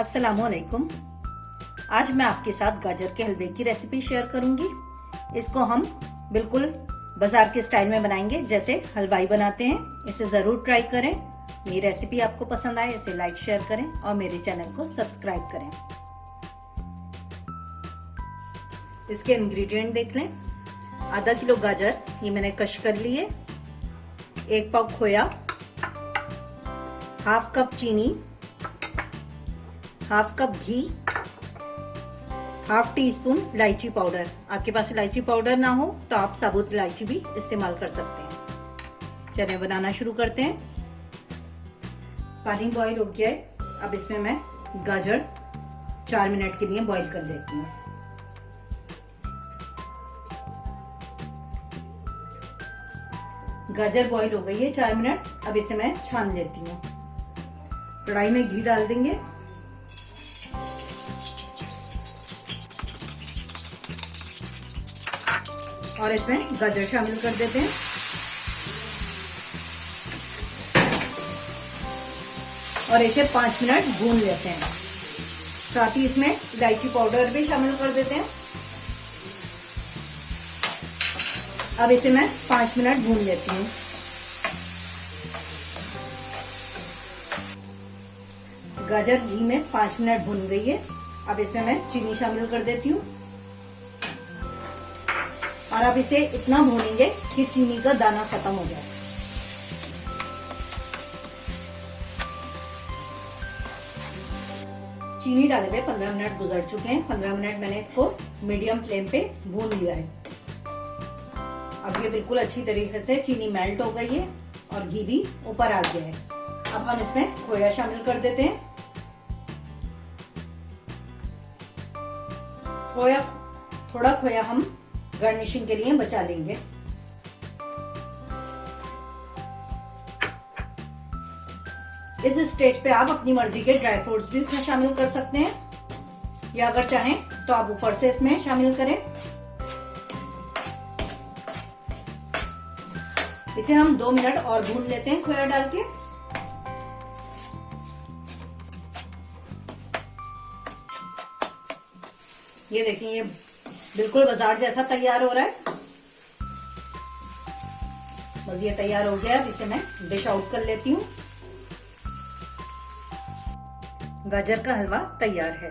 अस्सलामुअलैकुम। आज मैं आपके साथ गाजर के हलवे की रेसिपी शेयर करूंगी। इसको हम बिल्कुल बाजार के स्टाइल में बनाएंगे जैसे हलवाई बनाते हैं। इसे जरूर ट्राई करें। मेरी रेसिपी आपको पसंद आए इसे लाइक शेयर करें और मेरे चैनल को सब्सक्राइब करें। इसके इंग्रेडिएंट देख लें। आधा किलो गाजर ये मैंने कश कर लिए, 1 पाव खोया, हाफ कप चीनी, हाफ कप घी, हाफ टी स्पून इलायची पाउडर। आपके पास इलायची पाउडर ना हो तो आप साबुत इलायची भी इस्तेमाल कर सकते हैं। चलिए बनाना शुरू करते हैं। पानी बॉईल हो गया है। अब इसमें मैं गाजर 4 मिनट के लिए बॉईल कर लेती हूँ। गाजर बॉईल हो गई है 4 मिनट। अब इसे मैं छान लेती हूँ। कढ़ाई में घी डाल देंगे। और इसमें गाजर शामिल कर देते हैं। और इसे 5 मिनट भून लेते हैं। साथ ही इसमें इलायची पाउडर भी शामिल कर देते हैं। अब इसे मैं 5 मिनट भून लेती हूँ। गाजर घी में 5 मिनट भून गई है। अब इसमें मैं चीनी शामिल कर देती हूँ। और अब इसे इतना भूनेंगे कि चीनी का दाना खत्म हो जाए। चीनी डाले हुए 15 मिनट गुजर चुके हैं। 15 मिनट मैंने इसको मीडियम फ्लेम पे भून लिया है। अब ये बिल्कुल अच्छी तरीके से चीनी मेल्ट हो गई है और घी भी ऊपर आ गया है। अब हम इसमें खोया शामिल कर देते हैं। थोड़ा खोया हम गार्निशिंग के लिए बचा लेंगे। इस स्टेज पे आप अपनी मर्जी के ड्राई फ्रूट्स भी इसमें शामिल कर सकते हैं, या अगर चाहें तो आप ऊपर से इसमें शामिल करें। इसे हम 2 मिनट और भून लेते हैं खोया डाल के। ये देखिए, ये बिल्कुल बाजार जैसा तैयार हो रहा है। बस ये तैयार हो गया। अब इसे मैं डिश आउट कर लेती हूँ। गाजर का हलवा तैयार है।